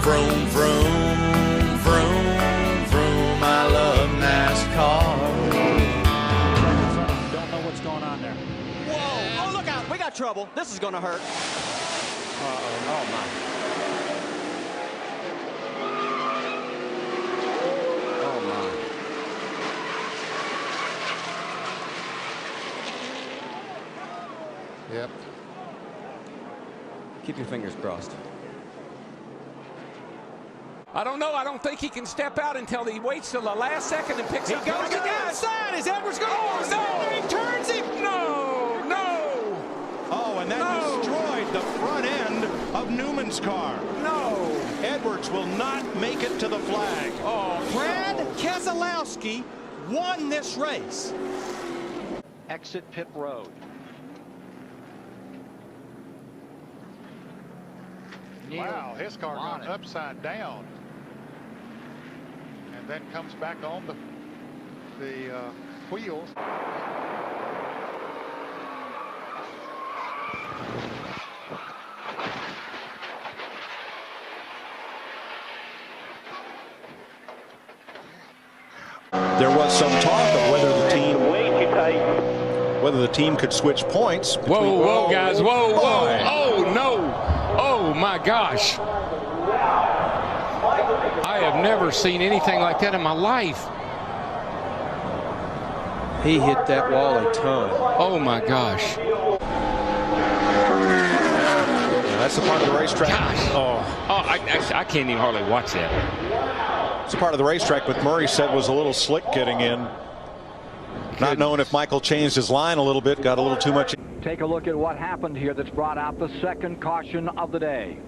vroom, vroom, vroom, vroom. I love NASCAR. Don't know what's going on there. Whoa! Oh, look out! We got trouble. This is going to hurt. Oh, my. Oh, my. Yep. Keep your fingers crossed. I don't know. I don't think he can step out until he waits till the last second and picks up. He goes to the outside. Is Edwards going? Oh, no! He turns him. No! No! Oh, and that destroyed the front end of Newman's car. No! Edwards will not make it to the flag. Oh, Brad Keselowski won this race. Exit pit road. Wow, his car gone upside down. And then comes back on the wheels. There was some talk of whether the team could switch points. Whoa, whoa, guys. Whoa, whoa. Oh, no. Oh, my gosh. I have never seen anything like that in my life. He hit that wall a ton. Oh, my gosh. That's the part of the racetrack. Gosh. Oh, I can't even hardly watch that. It's a part of the racetrack, but Murray said was a little slick getting in. Not knowing if Michael changed his line a little bit, got a little too much. Take a look at what happened here that's brought out the second caution of the day.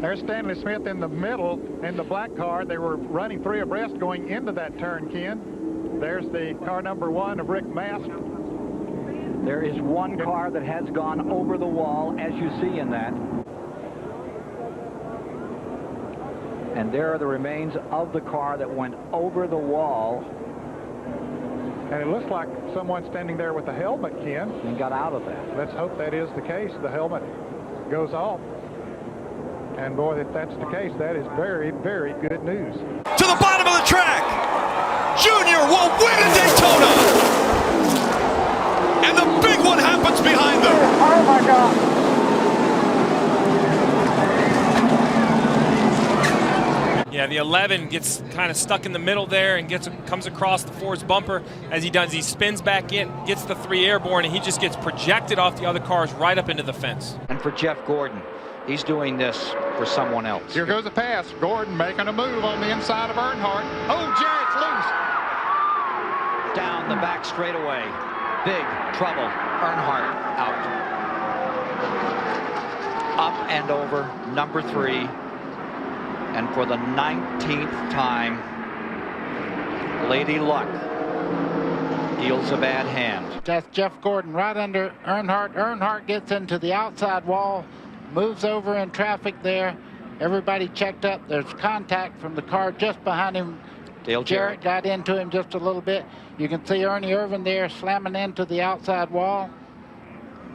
There's Stanley Smith in the middle in the black car. They were running three abreast going into that turn, Ken. There's the car number 1 of Rick Mast. There is one car that has gone over the wall, as you see in that. And there are the remains of the car that went over the wall. And it looks like someone standing there with a helmet, Ken. And got out of that. Let's hope that is the case. The helmet goes off. And boy, if that's the case, that is very, very good news. To the bottom of the track. Junior will win at Daytona. And the big one happens behind them. Oh, my God. Yeah, the 11 gets kind of stuck in the middle there and comes across the Ford's bumper. As he does, he spins back in, gets the 3 airborne, and he just gets projected off the other cars right up into the fence. And for Jeff Gordon, he's doing this for someone else. Here goes a pass. Gordon making a move on the inside of Earnhardt. Oh, Jarrett's loose. Down the back straightaway. Big trouble. Earnhardt out. Up and over number 3. And for the 19th time, Lady Luck deals a bad hand. That's Jeff Gordon right under Earnhardt. Earnhardt gets into the outside wall, moves over in traffic there. Everybody checked up. There's contact from the car just behind him. Dale Jarrett got into him just a little bit. You can see Ernie Irvin there slamming into the outside wall.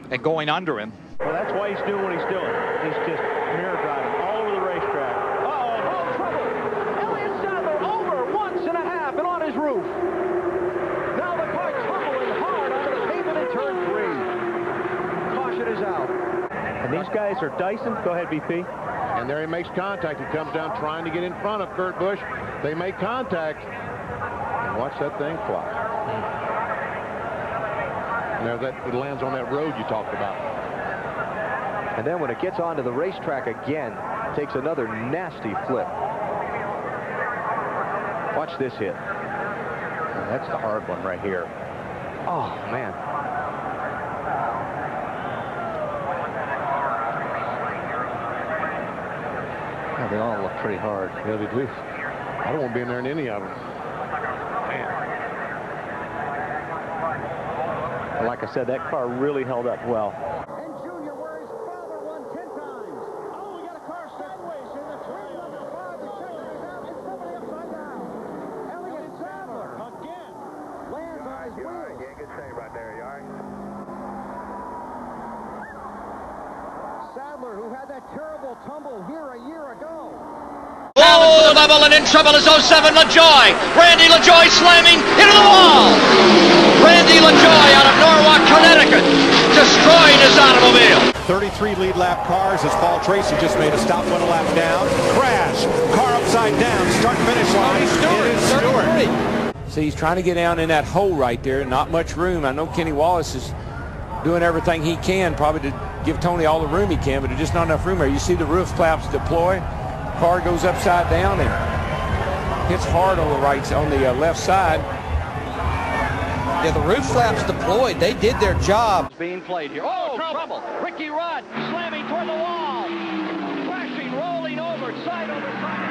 And going under him. Well, that's why he's doing what he's doing. He's just mirror driving all over the racetrack. His roof. Now the car tumbling hard onto the pavement in turn 3. Caution is out. And these guys are Dyson. Go ahead, BP. And there he makes contact. He comes down trying to get in front of Kurt Busch. They make contact. And watch that thing fly. And there it lands on that road you talked about. And then when it gets onto the racetrack again, takes another nasty flip. Watch this hit. That's the hard one right here. Oh, man. Yeah, they all look pretty hard. Yeah, they do. I don't want to be in there in any of them. Man. Like I said, that car really held up well. And Junior, where his father won 10 times. Oh, we got a car sideways in the 3 number 5. The check is out and somebody upside down. Elliott Sadler again lands on his wheel. Yeah, good save right there. You all right? Sadler, who had that terrible tumble. fumble here a year ago. Oh, level and in trouble is 07 LaJoy. Randy LaJoy slamming into the wall. Randy LaJoy out of Norwalk, Connecticut, destroying his automobile. 33 lead lap cars as Paul Tracy just made a stop, went a lap down. Crash. Car upside down. Start finish line. It is Stewart. See, he's trying to get down in that hole right there. Not much room. I know Kenny Wallace is doing everything he can probably to give Tony all the room he can, but there's just not enough room there. You see the roof flaps deploy. Car goes upside down and hits hard on the left side. Yeah, the roof flaps deployed. They did their job. Being played here. Oh, trouble. Ricky Rudd slamming toward the wall. Crashing, rolling over, side over side.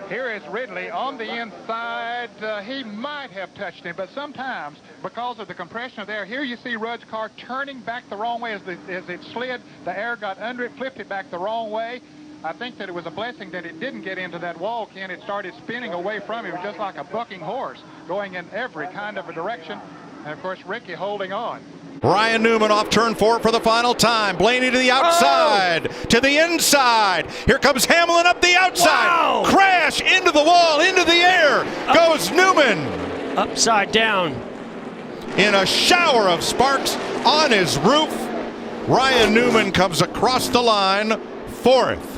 Here is Ridley on the inside. He might have touched him, but sometimes because of the compression of the air, here you see Rudd's car turning back the wrong way as it slid. The air got under it, flipped it back the wrong way. I think that it was a blessing that it didn't get into that wall, Ken. It started spinning away from him. It was just like a bucking horse, going in every kind of a direction. And, of course, Ricky holding on. Ryan Newman off turn 4 for the final time. Blaney to the outside, to the inside. Here comes Hamlin up the outside. Wow. Crash into the wall, into the air. Goes Newman. Upside down. In a shower of sparks on his roof. Ryan Newman comes across the line, 4th.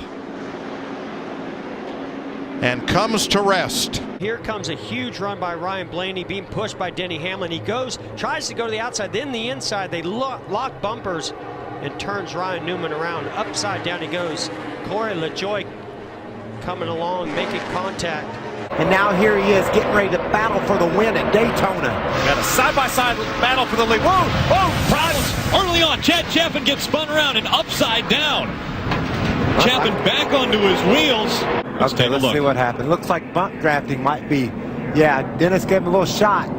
And comes to rest. Here comes a huge run by Ryan Blaney, being pushed by Denny Hamlin. He tries to go to the outside, then the inside. They lock bumpers and turns Ryan Newman around. Upside down he goes. Corey LaJoy coming along, making contact. And now here he is getting ready to battle for the win at Daytona. Got a side-by-side battle for the lead. Whoa, problems early on. Chad Chapin gets spun around and upside down. Chapin back onto his wheels. Let's take a look. Let's see what happened. Looks like bunt drafting might be. Yeah, Dennis gave him a little shot.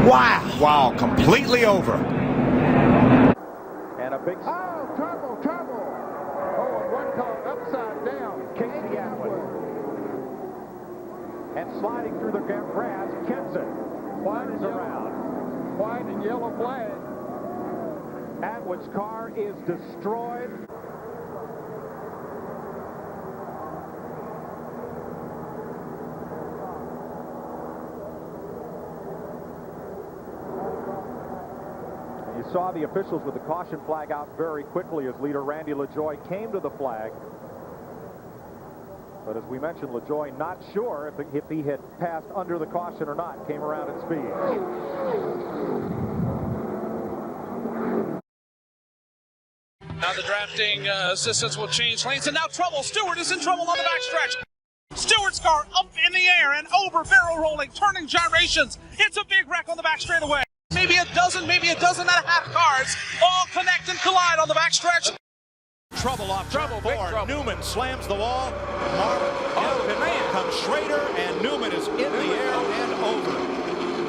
Wow. Wow, completely over. And a big... Oh, trouble. Oh, and one car upside down. Casey Atwood. And sliding through the grass, Kenson. White is around. White and yellow flag. Atwood's car is destroyed. You saw the officials with the caution flag out very quickly as leader Randy LaJoy came to the flag. But as we mentioned, LaJoy not sure if he had passed under the caution or not. Came around at speed. Now the drafting assistants will change lanes, and now trouble. Stewart is in trouble on the backstretch. Stewart's car up in the air and over, barrel rolling, turning gyrations. It's a big wreck on the back straightaway. Maybe a dozen and a half cars all connect and collide on the backstretch. Trouble off trouble. Newman slams the wall. Comes Schrader, and Newman is in the air and over.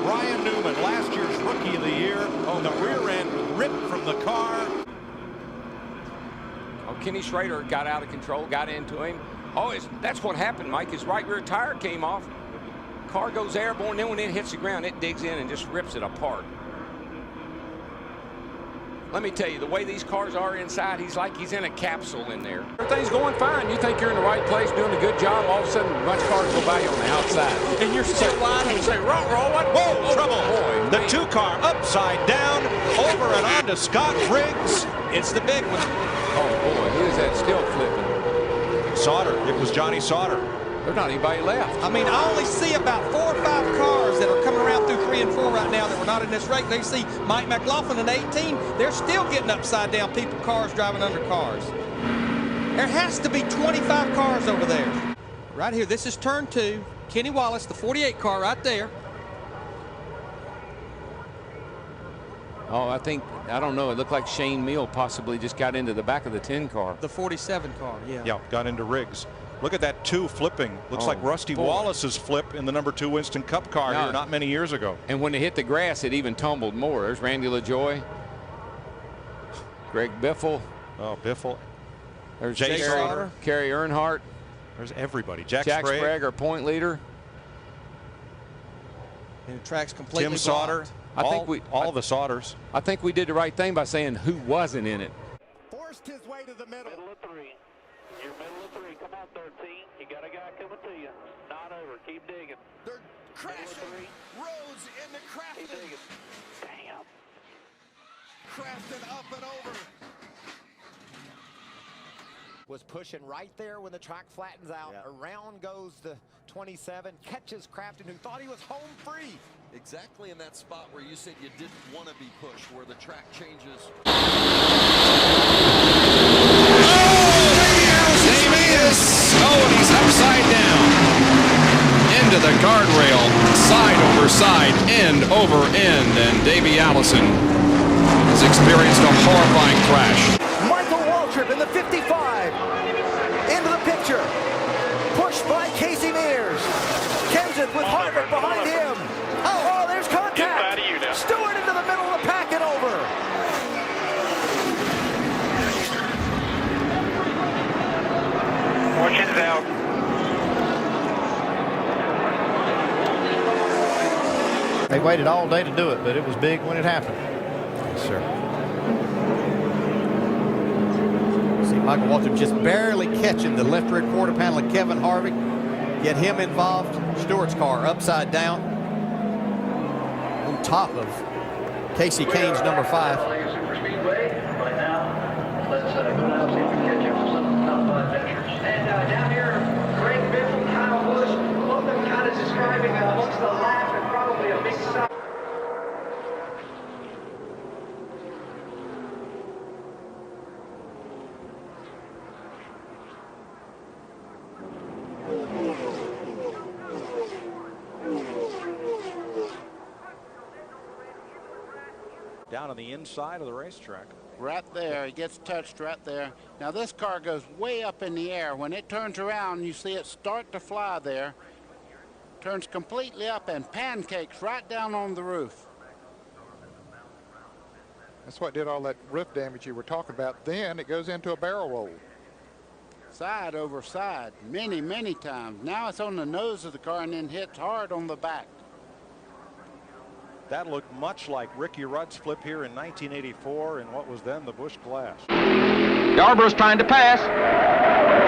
Ryan Newman, last year's Rookie of the Year. The rear end ripped from the car. Oh, Kenny Schrader got out of control, got into him. Oh, that's what happened, Mike. His right rear tire came off. Car goes airborne, then when it hits the ground, it digs in and just rips it apart. Let me tell you, the way these cars are inside, he's like he's in a capsule in there. Everything's going fine. You think you're in the right place, doing a good job. All of a sudden, a bunch of cars go by you on the outside. And you're still lying and say, roll, what? Whoa, trouble. Boy, the two car upside down, over and on to Scott Briggs. It's the big one. Oh, boy, who is that still flipping? Sauter. It was Johnny Sauter. There's not anybody left. I mean, I only see about 4 or 5 cars that are coming around through 3 and 4 right now that were not in this race. They see Mike McLaughlin in 18. They're still getting upside down people, cars driving under cars. There has to be 25 cars over there. Right here, this is turn 2. Kenny Wallace, the 48 car right there. Oh, I don't know. It looked like Shane Meal possibly just got into the back of the 10 car. The 47 car, yeah. Yeah, got into Riggs. Look at that 2 flipping. Looks like Rusty Wallace's flip in the number 2 Winston Cup car here not many years ago. And when it hit the grass, it even tumbled more. There's Randy LaJoy. Greg Biffle. Oh, Biffle. There's Jay Sauter. Kerry Earnhardt. There's everybody. Jack Sprague, our point leader. And the track's completely Tim Sauter. blocked. all the Sodders. I think we did the right thing by saying who wasn't in it. Forced his way to the middle. Middle of 3. You're middle of 3. Come on, 13. You got a guy coming to you. Not over. Keep digging. They're crashing. Rhodes into Crafton. Keep digging. Damn. Crafton up and over. Was pushing right there when the track flattens out. Yeah. Around goes the 27, catches Crafton, who thought he was home free. Exactly in that spot where you said you didn't want to be pushed, where the track changes. And he's upside down. Into the guardrail, side over side, end over end, and Davey Allison has experienced a horrifying crash. Michael Waltrip in the 55, into the picture, pushed by Casey Mears. Kenseth with Harvick behind him. Oh, there's contact. Stewart into the middle of the pack and over. Fortune's out. They waited all day to do it, but it was big when it happened. Yes, sir. See Michael Waltrip just barely catching the left rear quarter panel of Kevin Harvick. Get him involved. Stewart's car upside down on top of Casey Kane's number 5. And down here, Greg Biffle, Kyle Busch, both of them kind of describing amongst the laugh and probably a big sigh. Down on the inside of the racetrack. Right there, he gets touched right there. Now this car goes way up in the air. When it turns around, you see it start to fly there. Turns completely up and pancakes right down on the roof. That's what did all that roof damage you were talking about. Then it goes into a barrel roll. Side over side, many, many times. Now it's on the nose of the car and then hits hard on the back. That looked much like Ricky Rudd's flip here in 1984 in what was then the Busch Clash. Yarborough's trying to pass.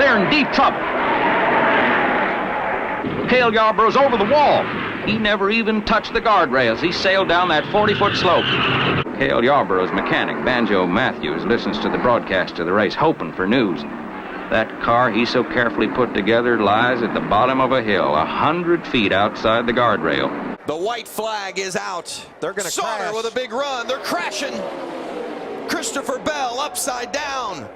They're in deep trouble. Cale Yarborough's over the wall. He never even touched the guardrails. He sailed down that 40-foot slope. Cale Yarborough's mechanic, Banjo Matthews, listens to the broadcast of the race, hoping for news. That car he so carefully put together lies at the bottom of a hill, 100 feet outside the guardrail. The white flag is out. They're going to Sauter crash. with a big run. They're crashing. Christopher Bell upside down.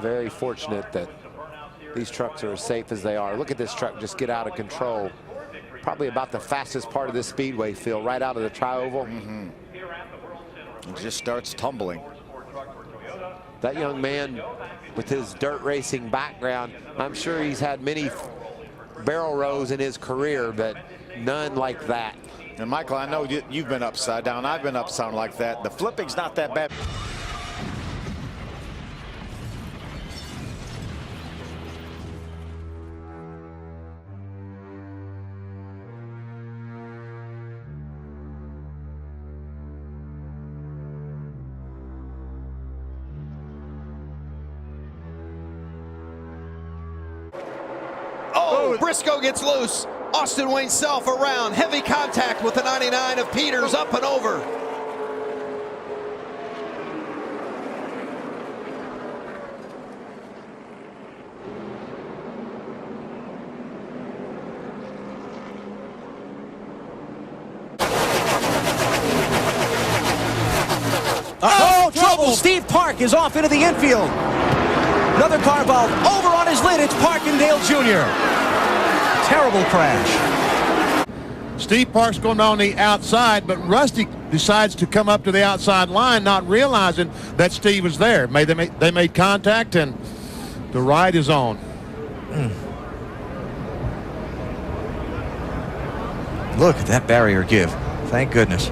Very fortunate that these trucks are as safe as they are. Look at this truck just get out of control. Probably about the fastest part of this speedway field, right out of the tri-oval. It just starts tumbling. That young man with his dirt racing background, I'm sure he's had many barrel rolls in his career, but none like that. And Michael, I know you've been upside down. I've been upside like that. The flipping's not that bad. Oh, Briscoe gets loose. Austin Wayne Self around. Heavy contact with the 99 of Peters up and over. Oh, trouble! Steve Park is off into the infield. Another car valve over on his lid. It's Parkindale Jr. Terrible crash. Steve Park's going on the outside, but Rusty decides to come up to the outside line, not realizing that Steve was there. They made contact, and the ride is on. Look at that barrier give. Thank goodness.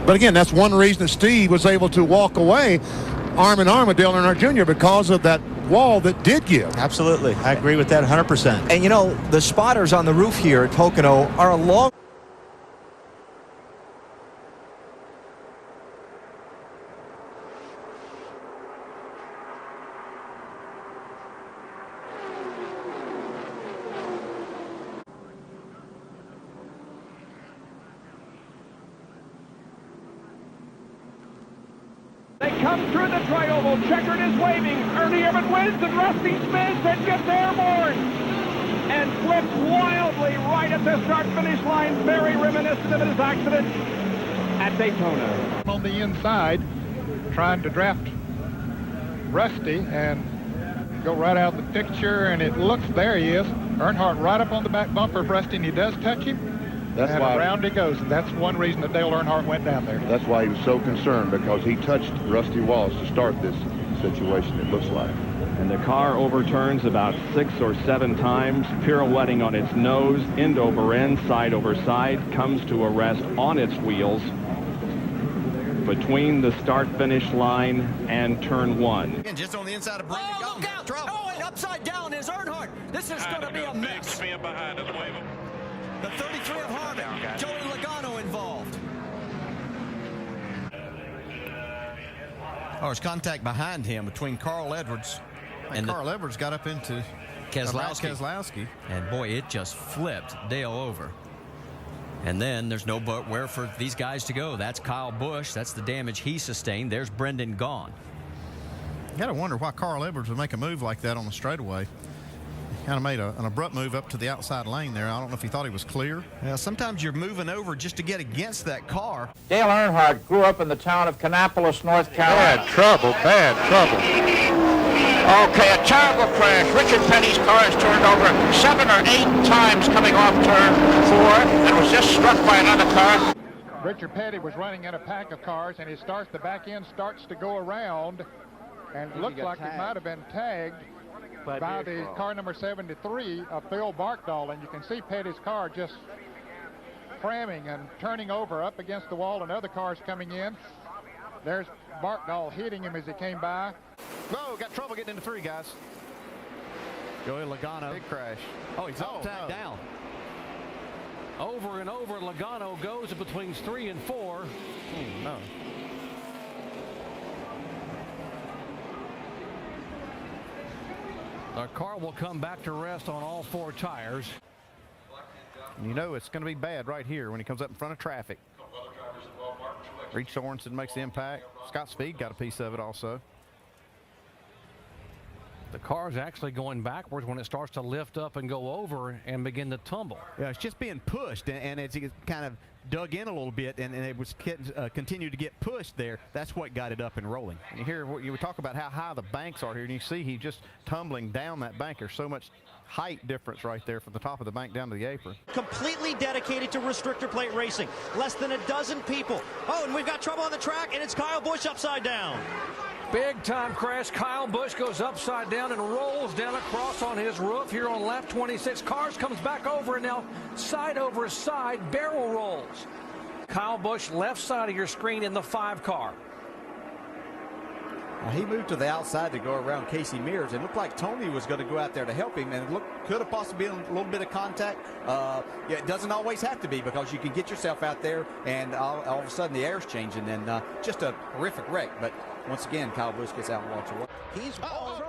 But again, that's one reason that Steve was able to walk away arm in arm with Dale Earnhardt Jr. because of that wall that did give. Absolutely. I agree with that 100%. And, you know, the spotters on the roof here at Pocono are a long... They come through the tri-oval. Checkered is waving. Ernie Irvin wins, and Rusty spins and gets airborne and flips wildly right at the start-finish line. Very reminiscent of his accident at Daytona. On the inside, trying to draft Rusty and go right out the picture, and it looks, there he is. Earnhardt right up on the back bumper of Rusty, and he does touch him. That's and why around he goes. That's one reason that Dale Earnhardt went down there. That's why he was so concerned, because he touched Rusty Wallace to start this situation, it looks like. And the car overturns about 6 or 7 times, pirouetting on its nose, end over end, side over side, comes to a rest on its wheels between the start-finish line and turn 1. Again, just on the inside of Brandon. Oh, look out! Trouble. Oh, and upside down is Earnhardt. This is going to be a mess. Big spin behind us, wave him. The 33 of Harvick, Joey Logano involved. Oh, there's contact behind him between Carl Edwards and Carl Edwards got up into Keselowski. And boy, it just flipped Dale over. And then there's nowhere for these guys to go. That's Kyle Busch. That's the damage he sustained. There's Brendan gone. You got to wonder why Carl Edwards would make a move like that on the straightaway. Kind of made an abrupt move up to the outside lane there. I don't know if he thought he was clear. Yeah, sometimes you're moving over just to get against that car. Dale Earnhardt grew up in the town of Kannapolis, North Carolina. Bad trouble. Okay, a terrible crash. Richard Petty's car is turned over 7 or 8 times coming off turn 4 and was just struck by another car. Richard Petty was running in a pack of cars, and the back end starts to go around, and it looked like it might have been tagged by the car number 73 of Phil Barkdahl, and you can see Petty's car just cramming and turning over up against the wall, and other cars coming in. There's Barkdahl hitting him as he came by. Whoa, got trouble getting into 3, guys. Joey Logano. Big crash. Oh, he's upside down. Over and over, Logano goes between 3 and 4. No. The car will come back to rest on all 4 tires. You know it's going to be bad right here when he comes up in front of traffic. Reed Sorensen makes the impact. Scott Speed got a piece of it also. The car is actually going backwards when it starts to lift up and go over and begin to tumble. Yeah, it's just being pushed, and as he kind of dug in a little bit and it was continued to get pushed there, that's what got it up and rolling. And you talk about how high the banks are here, and you see he's just tumbling down that bank. There's so much height difference right there from the top of the bank down to the apron. Completely dedicated to restrictor plate racing. Less than a dozen people. Oh, and we've got trouble on the track, and it's Kyle Busch upside down. Big time crash. Kyle Busch goes upside down and rolls down across on his roof here on lap 26. Cars comes back over, and now side over side barrel rolls. Kyle Busch left side of your screen in the 5 car. Now he moved to the outside to go around Casey Mears. It looked like Tony was going to go out there to help him, and it could have possibly been a little bit of contact. Yeah, it doesn't always have to be, because you can get yourself out there and all of a sudden the air's changing, and just a horrific wreck. But once again, Kyle Busch gets out and walks away. He's trouble.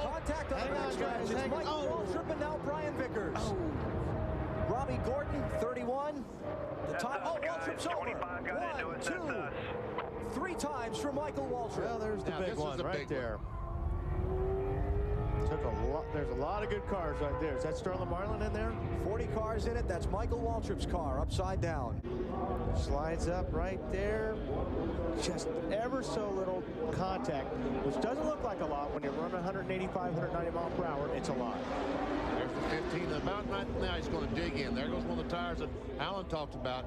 Contact on the backstretch. It's Mike Waltrip and now Brian Vickers. Robbie Gordon, 31. The top. Oh, Waltrip's over. 1, 2, 3 times for Michael Waltrip. Well, there's the big one right there. Took a lot. There's a lot of good cars right there. Is that Sterling Marlin in there? 40 cars in it. That's Michael Waltrip's car, upside down. Slides up right there. Just ever so little contact, which doesn't look like a lot when you're running 185, 190 miles per hour. It's a lot. There's the 15. The mountain right now, he's going to dig in. There goes one of the tires that Alan talked about.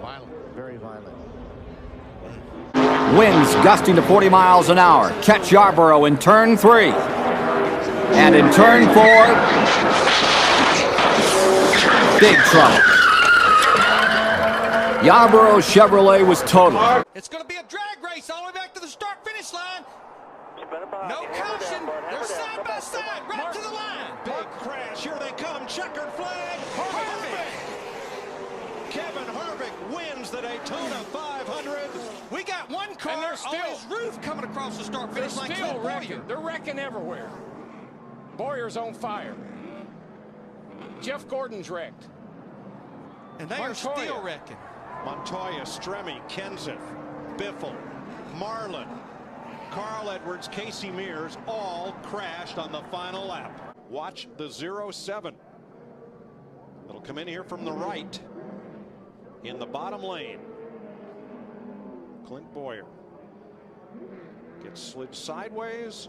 Violent. Very violent. Winds gusting to 40 miles an hour. Catch Yarborough in turn 3. And in turn 4, big trouble. Yarborough Chevrolet was totaled. It's going to be a drag race all the way back to the start-finish line. No caution. They're side by side, right to the line. Big crash. Here they come. Checkered flag. Harvick. Kevin Harvick wins the Daytona 500. We got one car on his roof coming across the start-finish line. Still wrecking. They're wrecking everywhere. Boyer's on fire. Jeff Gordon's wrecked. And they are still wrecking. Montoya, Stremme, Kenseth, Biffle, Marlin, Carl Edwards, Casey Mears all crashed on the final lap. Watch the 07. It'll come in here from the right in the bottom lane. Clint Bowyer gets slid sideways.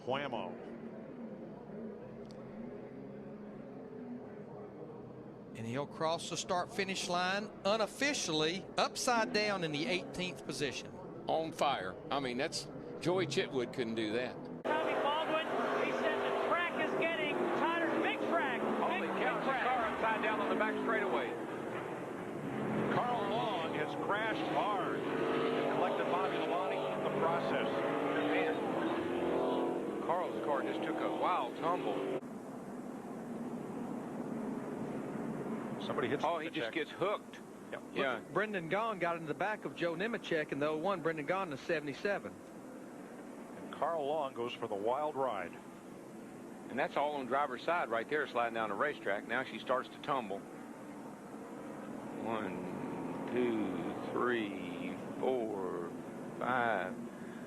Whammo. And he'll cross the start-finish line unofficially upside down in the 18th position. On fire. I mean, that's Joey Chitwood couldn't do that. Tommy Baldwin, he said the track is getting tighter. Big track. Holy cow, the car upside down on the back straightaway. Carl Long has crashed hard. Collected Bobby Labonte in the process. Man, Carl's car just took a wild tumble. Somebody hits. Oh, he just gets hooked. Yeah. Brendan Gaughan got into the back of Joe Nemechek in the 01. Brendan Gaughan in the 77. And Carl Long goes for the wild ride. And that's all on driver's side right there, sliding down the racetrack. Now she starts to tumble. 1, 2, 3, 4, 5.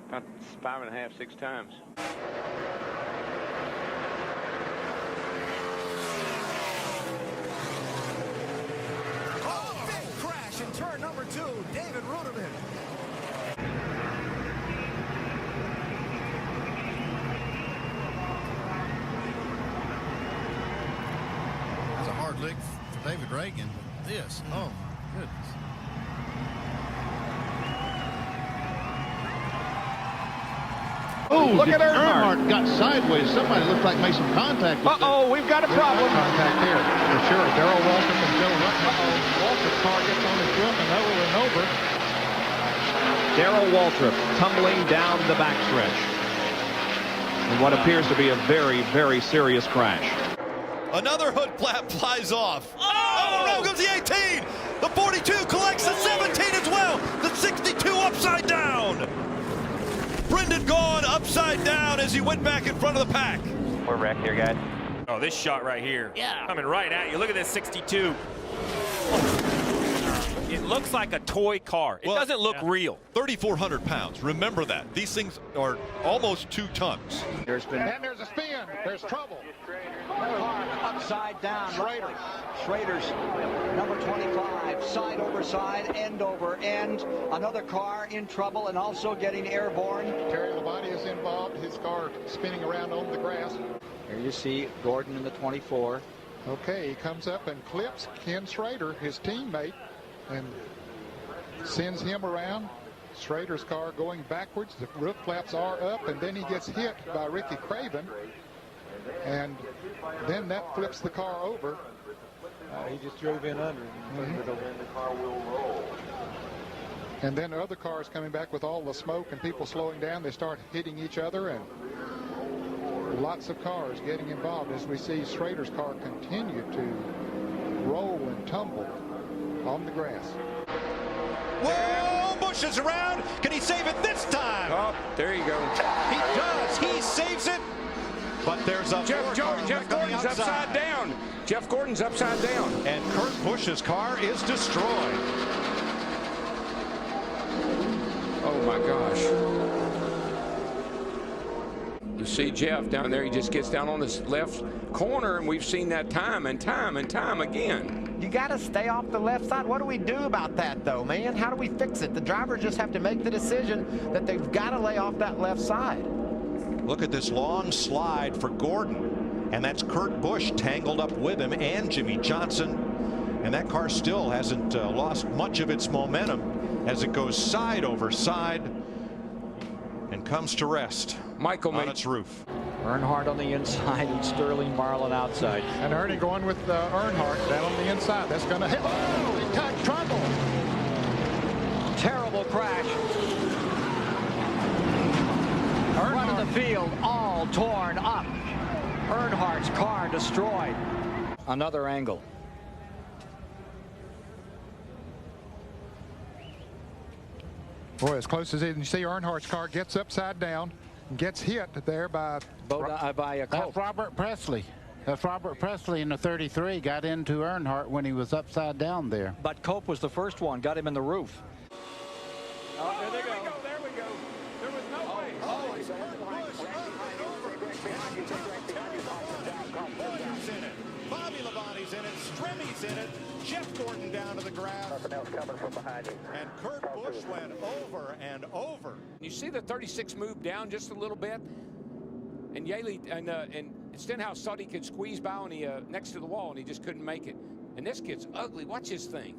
About 5.5, 6 times. In turn number 2, David Ruderman. That's a hard lick for David Reagan. This, oh my goodness. Oh, look at Earnhardt got sideways. Somebody looked like made some contact. Uh-oh, we've got a problem. Contact there, for sure. Darrell Waltrip and Joe Rutten. Waltrip's car gets on his roof and over. Darrell Waltrip tumbling down the backstretch in what appears to be a very, very serious crash. Another hood flap flies off. Oh, around goes the 18. The 42 collects the 17 as well. The 62 upside down. Brendan Gaughan upside down as he went back in front of the pack. We're wrecked here, guys. Oh, this shot right here. Yeah. Coming right at you. Look at this 62. It looks like a toy car. It doesn't look real. 3,400 pounds. Remember that. These things are almost 2 tons. And there's a spin. There's trouble. Car upside down. Schrader's number 25, side over side, end over end. Another car in trouble and also getting airborne. Terry Labonte is involved. His car spinning around on the grass. Here you see Gordon in the 24. Okay, he comes up and clips Ken Schrader, his teammate, and sends him around. Schrader's car going backwards. The roof flaps are up, and then he gets hit by Ricky Craven. And then that flips the car over. He just drove in under. The car will roll. And then other cars coming back with all the smoke and people slowing down. They start hitting each other, and lots of cars getting involved as we see Schrader's car continue to roll and tumble on the grass. Whoa, Busch is around. Can he save it this time? Oh, there you go. He does. He saves it. But there's a Jeff Gordon's upside down. Jeff Gordon's upside down. And Kurt Busch's car is destroyed. Oh my gosh. You see Jeff down there, he just gets down on this left corner, and we've seen that time and time and time again. You got to stay off the left side. What do we do about that, though, man? How do we fix it? The drivers just have to make the decision that they've got to lay off that left side. Look at this long slide for Gordon, and that's Kurt Busch tangled up with him and Jimmy Johnson, and that car still hasn't lost much of its momentum as it goes side over side and comes to rest on its roof. Earnhardt on the inside and Sterling Marlin outside. And Ernie going with Earnhardt down on the inside. That's going to hit. Oh, he touched trouble. Terrible crash. Front of the field all torn up. Earnhardt's car destroyed. Another angle. Boy, as close as it, and you see Earnhardt's car gets upside down and gets hit there by a That's Robert Presley. That's Robert Presley in the 33 got into Earnhardt when he was upside down there. But Cope was the first one, got him in the roof. Oh, there they go. There we go. There was no way. Boyer's in it. Bobby Labonte's in it. Stremmy's in it. Jeff Gordon down to the ground. Nothing else coming from behind you. And Kurt Busch went over and over. You see the 36 move down just a little bit, and Yaley and Stenhouse thought he could squeeze by on the next to the wall, and he just couldn't make it. And this kid's ugly. Watch this thing.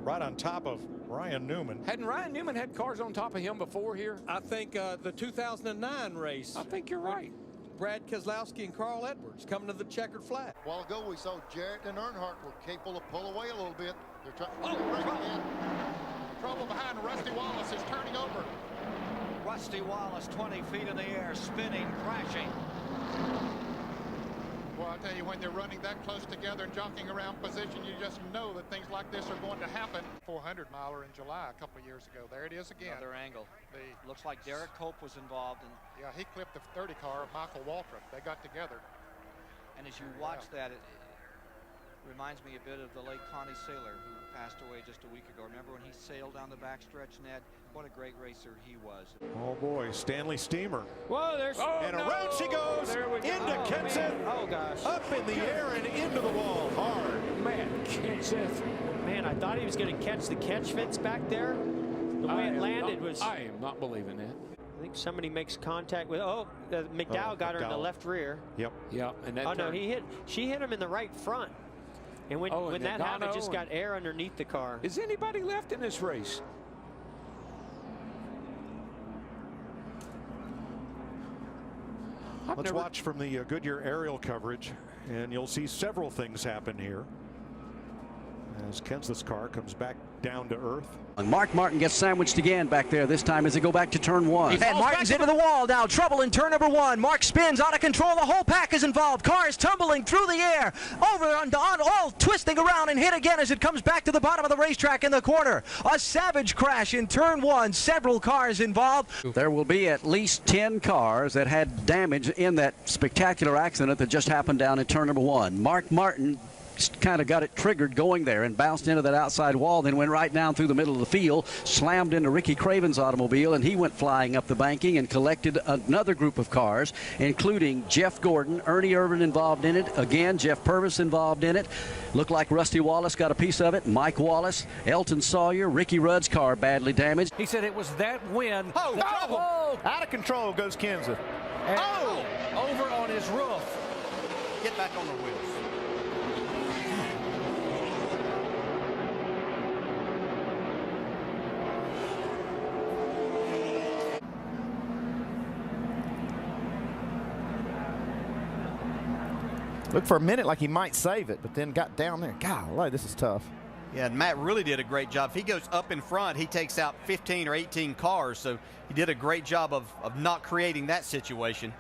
Right on top of Ryan Newman. Hadn't Ryan Newman had cars on top of him before here? I think the 2009 race. I think you're right. Brad Keselowski and Carl Edwards coming to the checkered flag. A while ago, we saw Jarrett and Earnhardt were capable of pull away a little bit. They're trying to break in. trouble behind. Rusty Wallace is turning over. Rusty Wallace, 20 feet in the air, spinning, crashing. Well, I'll tell you, when they're running that close together and jockeying around position, you just know that things like this are going to happen. 400-miler in July a couple of years ago. There it is again. Another angle. Looks like Derek Cope was involved. Yeah, he clipped the 30 car of Michael Waltrip. They got together. And as you watch that, it reminds me a bit of the late Connie Saylor, who passed away just a week ago. Remember when he sailed down the backstretch, Ned? What a great racer he was. Oh boy, Stanley Steamer. Whoa, there's and around she goes into Kenseth. Oh gosh. Up in the air and into the wall hard. Man, Kenseth. Man, I thought he was going to catch the catch fence back there. The way it landed was. I am not believing that. I think somebody makes contact with. McDowell got her in the left rear. Yep. Yep. And that no, she hit him in the right front. And when that happened, just got air underneath the car. Is anybody left in this race? Let's watch from the Goodyear aerial coverage, and you'll see several things happen here as Kenseth's car comes back down to earth. And Mark Martin gets sandwiched again back there, this time as they go back to turn one. And Martin's into the wall now. Trouble in turn number one. Mark spins out of control. The whole pack is involved. Cars tumbling through the air. Over on all twisting around and hit again as it comes back to the bottom of the racetrack in the corner. A savage crash in turn one. Several cars involved. There will be at least 10 cars that had damage in that spectacular accident that just happened down in turn number one. Mark Martin kind of got it triggered going there and bounced into that outside wall, then went right down through the middle of the field, slammed into Ricky Craven's automobile, and he went flying up the banking and collected another group of cars, including Jeff Gordon, Ernie Irvin involved in it, again Jeff Purvis involved in it. Looked like Rusty Wallace got a piece of it, Mike Wallace, Elton Sawyer, Ricky Rudd's car badly damaged. He said it was that win. Out of control goes Kenseth. Over on his roof. Get back on the wheels. Looked for a minute like he might save it, but then got down there. Golly, this is tough. Yeah, and Matt really did a great job. If he goes up in front, he takes out 15 or 18 cars, so he did a great job of not creating that situation.